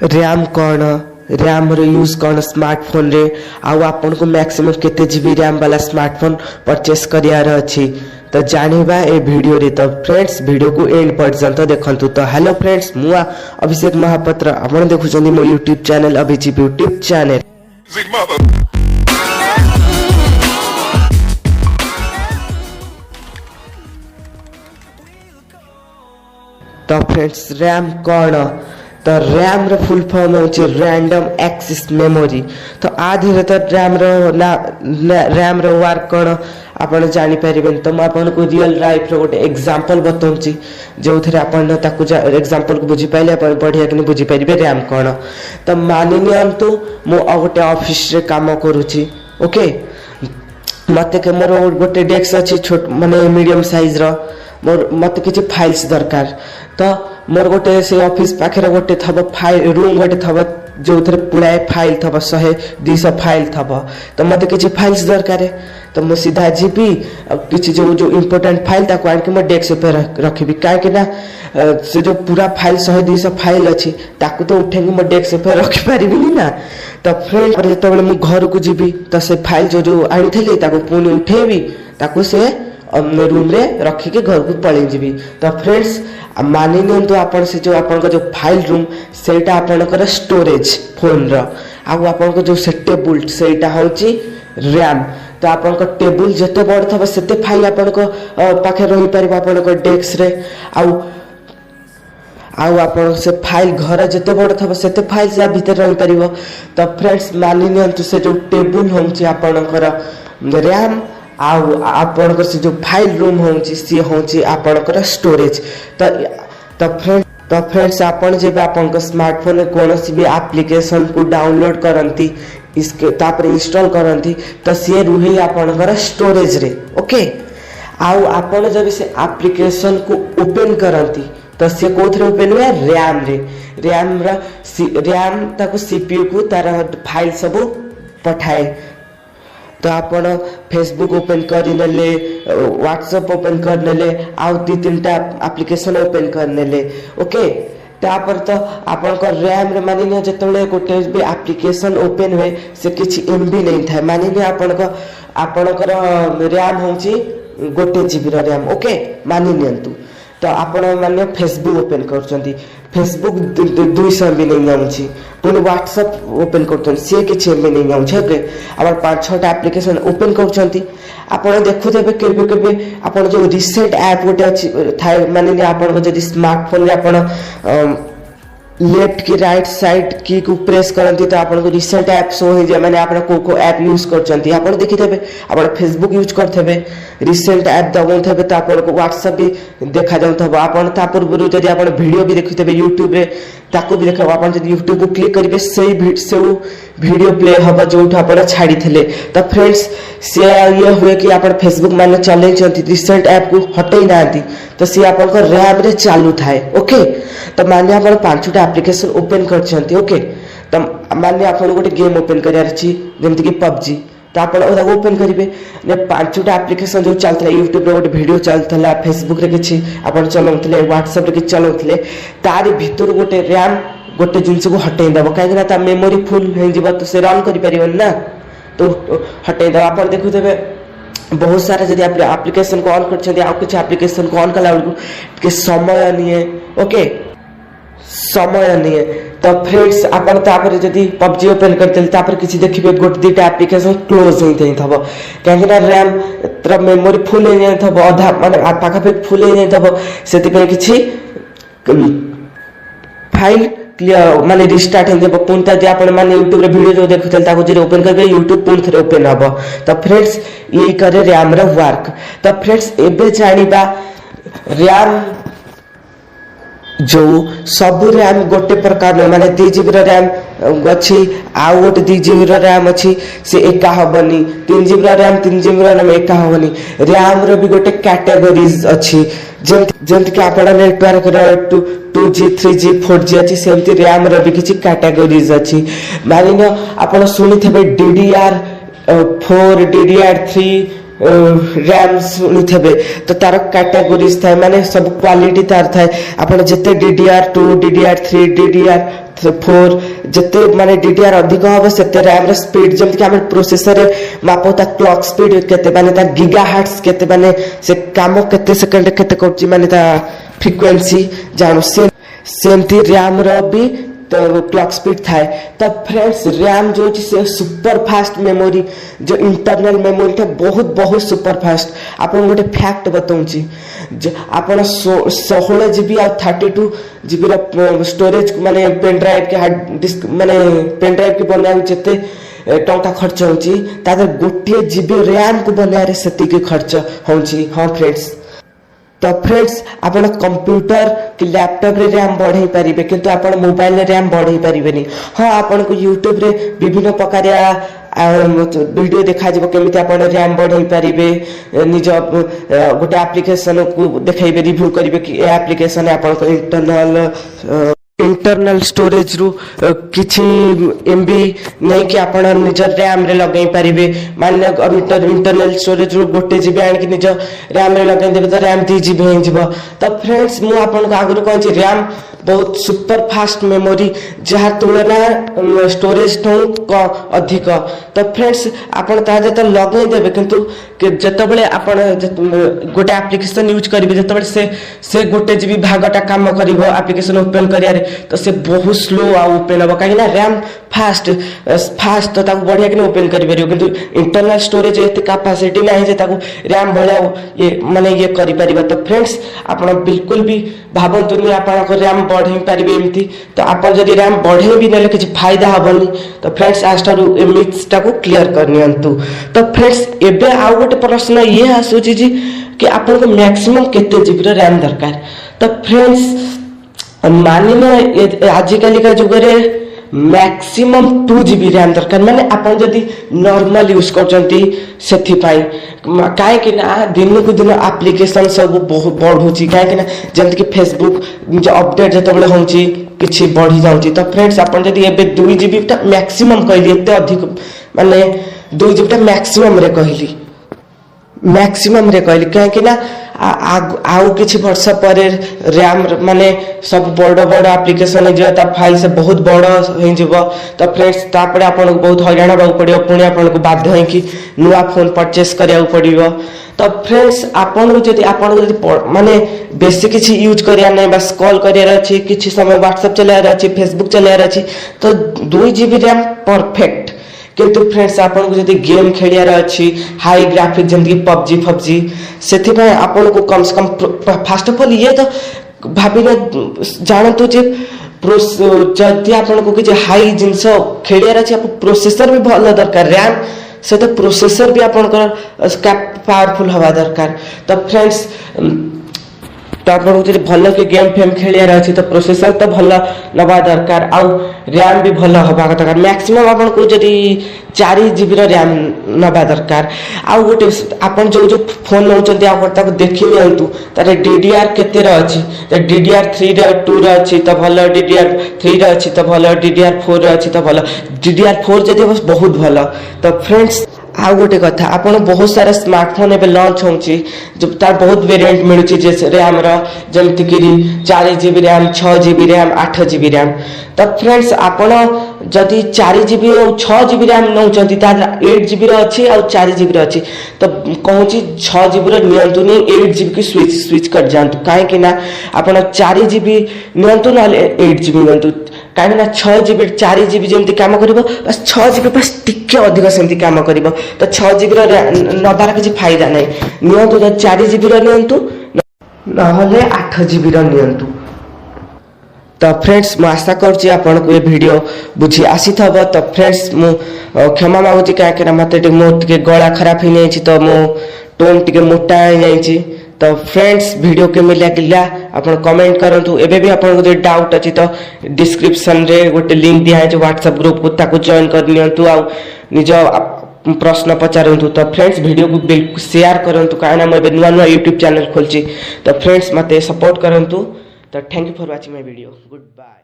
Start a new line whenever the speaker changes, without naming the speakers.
RAM कौन RAM रो use कौन smartphone रे आउ आपन को मैक्सिमम केते जीबी रैम वाला स्मार्टफोन परचेस करियार अछि तो जानिबा ए वीडियो रे। तो फ्रेंड्स वीडियो को एंड पर्यंत देखंतु। तो हेलो फ्रेंड्स मुआ अभिषेक महापात्र आपण देखुछनी मो YouTube चैनल अभिचिप YouTube चैनल। तो फ्रेंड्स रैम कौन तो रैम रो फुल फॉर्म होची रैंडम एक्सेस मेमोरी। तो आधे तो रैम रो रैम रो वर्क कौन आपण जानि परिबेन। तो म आपन को रियल लाइफ रो गोटे एग्जांपल बतौची जो थरे आपण ताकू एग्जांपल को बुझी पाइले आपण बढ़िया कि बुझी परिबे रैम कौन। तो मानि नियंतु मो गोटे ऑफिस रे काम करूची ओके मते के मोर गोटे डेस्क अछि छोट माने मीडियम साइज रो मोर मते किछि फाइल्स दरकार। तो मोर गोटे से ऑफिस पाखे गोटे थब फाइल रूम गोटे थब जो थरे पुराए फाइल थब 100-200 फाइल थब। तो मते किछि फाइल्स दरकार तो मो सीधा जीबी किछि जो इंपोर्टेंट फाइल ताको आन के मो डेस्क पे रखिबी काहे कि ना से जो पूरा फाइल 100-200 फाइल अछि ताको तो उठे के मो डेस्क पे रखि परिबिनी ना। तो फ्रेंड पर जतो बेले मो घर को जीबी तो से फाइल जो आनी थली ताको पुनी उठेबी ताको से रूम रे रखी के घर को पळै जीबी। तो फ्रेंड्स मानि नियंतु आपण से जो आपण का जो फाइल रूम सेटा आपण कर स्टोरेज फोन रो आ आपण को जो से टेबल सेटा होची रैम। तो आपण को टेबल जते बड़ थबे सेते फाइल आपण को पाखे रही परबा आपण को डेस्क रे आउ आपण से फाइल घर जते बड़ थबे सेते फाइल से भीतर रही परिबो। तो फ्रेंड्स मानि नियंतु से जो टेबल होची आपण कर रैम आउ आपण को से जो फाइल रूम होची सी होची आपण कर स्टोरेज। तो फ्रेंड्स आपण जे आपण को स्मार्टफोन में कोनोसी भी एप्लीकेशन को डाउनलोड करंती इसके तापर इंस्टॉल करंती तो से रुहे आपण कर स्टोरेज रे ओके। आउ आपण जब से एप्लीकेशन को ओपन करंती तो से कोथरे ओपन हुए रैम रे रैम ताको सीपीयू को तार फाइल सब पठाए। तो आपण फेसबुक ओपन करनेले व्हाट्सएप ओपन करनेले आउ 2-3टा एप्लीकेशन ओपन करनेले ओके। तापर तो आपण को रैम रे मानि न जतले गोटे भी एप्लीकेशन ओपन हुए से किछि एमबी नहीं था मानि न आपण को रैम होची गोटे जीबी रैम ओके मानि नियंतु। तो आपण माने फेसबुक ओपन करचंती फेसबुक 200 एमबी नहीं जाउची पुनी व्हाट्सएप ओपन करचन से किछि एमबी नहीं जाउछ ओके। आपण 5-6टा एप्लीकेशन ओपन करचंती आपण देखुथबे केबे आपण जो रिसेंट ऐप गोटे अछि थाय माने आपण को जदी स्मार्टफोन रे आपण लेफ्ट की राइट साइड की को प्रेस करंती तो आपण को रिसेंट ऐप शो हो जाय माने आपण को ऐप यूज करचंती आपण देखिथबे आपण फेसबुक यूज करथबे रिसेंट ऐप दबोथबे तो आपण को व्हाट्सएप भी देखा जाउथबो। आपण ता पूर्व जदी आपण वीडियो भी देखिथबे YouTube रे ताको भी देखबो आपण जदी YouTube को क्लिक करिवे से वीडियो प्ले हबो जोठ आपण छाडी थिले। तो फ्रेंड्स से ये हुए कि आपण फेसबुक माने चलै चंती रिसेंट ऐप को हटै नांती तो से आपण को रैम रे चालू थाए ओके। तो माने आपण 5टा एप्लीकेशन ओपन करछंती ओके। तो माने आपण गोटे गेम ओपन करियार छी जेमति कि PUBG तो आपण ओदा ओपन करिवे ने 5टा एप्लीकेशन जो चलतला YouTube रे गोटे वीडियो चलतला फेसबुक रे किछि आपण चलौथले व्हाट्सएप रे किछि चलौथले तारि भीतर गोटे रैम गोटे जिंस को हटै दबो काहे ना ता मेमोरी फुल हे जिवो तो से रन करि परिबन ना तो हटै दबो। आपण देखुथबे बहुत सारा जदी आप एप्लीकेशन को ऑन करछथि आ कुछ एप्लीकेशन को ऑन कला के समय निये ओके समय निये। तो फ्रेंड्स आपण तापर जदी PUBG ओपन करतल तापर किछि देखिबे गोटे 2टा एप्लीकेशन क्लोज होई थई थबो काहे ना रैम तर मेमोरी फुल हे जाय थबो आधा माने पाखा पे फुल हे जाय थबो सेति पे किछि फाइल क्लियर माने रिस्टार्ट हे जेबो पुनता जे आपण माने YouTube रे वीडियो जो देखुतल ताको जे ओपन करबे YouTube पुन थरे ओपन हबो। तो फ्रेंड्स यही करे रैम रे वर्क। तो फ्रेंड्स एबे जानिबा रैम जो सब रैम गोटे प्रकार माने 2 जीबी रैम अछि आ गोटे 2 जीबी रैम अछि से एका हबनी 3 जीबी रैम 3 जीबी रैम एका हबनी। रैम रो भी गोटे कैटेगरीज अछि जेंति कि आपण नेटवर्क रे 2G 3G 4G अछि सेमति रैम रो भी किछि कैटेगरीज अछि माने न आपण सुनिथबे DDR4 DDR3 रैम सुनिथबे तो तार कैटेगरीज थाए माने सब क्वालिटी तार थाए आपण जते DDR2 DDR3 DDR 4 जिते माने DDR अधिक हम से रैम स्पीड जमी कि प्रोसेसर मापो क्लॉक स्पीड केते माने गीगाहर्ट्ज केते माने से काम केते सेकंड केते करछि माने फ्रीक्वेंसी जानू सेमती रैम रो भी तो क्लॉक स्पीड थाए। तब फ्रेंड्स रैम जो से सुपर फास्ट मेमोरी जो इंटरनल मेमोरी था बहुत बहुत सुपर फास्ट। आप गोटे फैक्ट बताऊँगी आप 16 GB आ 32 GB स्टोरेज माने पेन ड्राइव के हार्ड डिस्क माने पेन ड्राइव के बना जिते टंका खर्च होची गोटे GB रैम को बनारे सेतिके खर्च होची। हाँ फ्रेंड्स तो फ्रेंड्स आप कंप्यूटर कि लैपटॉप रे रैम बढ़ाई पारिबे किंतु आप मोबाइल रे रैम बढ़ाई पारिबेनी। हाँ आपन को यूट्यूब रे विभिन्न प्रकार वीडियो देखा जब केमिति आप रैम बढ़ाई पारिबे निज गोटे एप्लिकेशन को देखाइबे रिव्यू करिवे कि ए एप्लिकेशन आपन को इंटरनल स्टोरेज रु किछि MB नहीं कि आप निज रैम रे लगे पारिबे। मान इंटरनल स्टोरेज रु गोटे GB आन कि निज रैम रे लगे देबे तो रैम 2 GB हो जिवो। तो फ्रेंड्स मु आपन आगु कहछि रैम बहुत सुपर फास्ट मेमोरी जहाँ तुलना स्टोरेज ठू अधिक। तो फ्रेंड्स आपन ता जत लगे देबे किंतु जतबेले आपन गोटे एप्लिकेशन यूज करिवे जतबेले से गोटे GB भागटा काम करिवो एप्लिकेशन ओपन करियारे तो से बहुत स्लो आ ओपन हो कहीं रैम फास्ट फास्ट तो ताको बढ़िया कि ओपन करि परियो किंतु इंटरनल स्टोरेज एते कैपेसिटी नाही जे ताको रैम भला ये माने ये करि परिबा। तो फ्रेंड्स आपण बिल्कुल भी भाबंतु नि आपण को रैम बढ़ाई पारिबे एमती। तो आपण जदि रैम बढ़ाई भी नेले किछ फायदा हबनी। तो फ्रेंड्स आस्टर मिथ्स टाको क्लियर करनियंतु। तो फ्रेंड्स एबे आ गोटे प्रश्न ये आसुची जी कि आपण को मैक्सिमम केते जीबी रो रैम दरकार। तो फ्रेंड्स मानिने आजिकल का जुग रे मैक्सिमम 2 GB रैम दरकार माने आपण जदि नॉर्मल यूज करचंती सेथि पाई काहे कि ना दिन को दिन एप्लिकेशन सब बहुत बढ़ुची काहे कि ना जेंत कि फेसबुक जो अपडेट जतबेले होउची किछि बढ़ी जाउची। तो फ्रेंड्स आपण जदि एबे 2 GB ता मैक्सिमम कहली एते अधिक माने 2 GB ता मैक्सिमम रे कहली काहे कि ना आउ किछि वर्ष पर रैम माने सब बड़ बड़ एप्लिकेशन जो फाइल से बहुत बड़ हो जिवो। तो फ्रेंड्स तापरे आपन को बहुत हैरान होबा पड़ियो पुणी आपन को बाध्य है कि नुआ फोन परचेस करिया पड़ियो। तो फ्रेंड्स आपन को माने बेसी किछि यूज करिया नै बस कॉल करिया अछि किछि समय व्हाट्सएप चलाया अछि फेसबुक चलाया अछि तो 2 GB रैम परफेक्ट। किंतु फ्रेंड्स आपन को जदि गेम खेलियार अछि हाई ग्राफिक जंती पबजी सेथि पे आपन को कम से कम फर्स्ट ऑफ ऑल ये तो भाबिना जानतु जे जदि आपन को कि हाई जिंस खेलियार अछि आप प्रोसेसर भी भलो दरकार रैम से तो प्रोसेसर भी आपन को पावरफुल हवा दरकार। तो फ्रेंड्स तो आप भल के गेम फेम खेलियार अच्छी तो प्रोसेसर तो भल नवा दरकार आउ रैम भी भल हवा दरकार। मैक्सिमम आपन को जदि 4 GB रैम नवा दरकार। आउ गोटे आपन जो फोन नौचंती आप देखि नियंतु तारे DDR केते रे अछि तो DDR3 रे 2 रे अछि तो भल DDR3 रे अछि तो भल DDR4 रे अछि तो भल DDR4 जदि बहुत भल। तो फ्रेंड्स आउ गोटे कथा आपन बहुत सारा स्मार्टफोन एबे लॉन्च होउची जो तार बहुत वेरिएंट मिलुची जैसे रैम रा जेमति कि 4 GB RAM 6 GB RAM 8 GB RAM. तो फ्रेंड्स आपन जदि 4 GB और 6 GB रैम नौचंती तार 8 GB रा अछि और 4 GB रा अछि तो कहूची 6 GB रा नियंतु नै 8 GB की स्विच कर जानतु काहे कि ना आपन 4 GB नियंतु ना 8 GB नियंतु काहे ना 6 GB 4 GB जेमति काम करबो बस 6 GB बस टिके अधिक सेमति काम करबो। तो 6 GB रा नबार किछि फायदा नै नियंतु 4 GB रा नियंतु नहले 8 GB रा नियंतु। तो फ्रेंड्स मु आशा करछि आपन को ये वीडियो बुझी आसी थबो। तो फ्रेंड्स मु क्षमा मागुछि काहे कि मते टिके गला खराब हो जाइछि तो मो टोन टिके मोटा हो जाइछि। तो फ्रेंड्स वीडियो के मिला गिला आपन कमेंट करंतु एबे भी आपन को डाउट अछि तो डिस्क्रिप्शन रे गोटे लिंक दिया है जो व्हाट्सएप ग्रुप को ताको जॉइन कर नियंतु आ निज प्रश्न पचारंतु। तो फ्रेंड्स वीडियो को बिल्कुल शेयर करंतु काहे ना मैं नुआ यूट्यूब चैनल खोलछि। तो फ्रेंड्स मते सपोर्ट करंतु। तो thank you for watching my video good bye.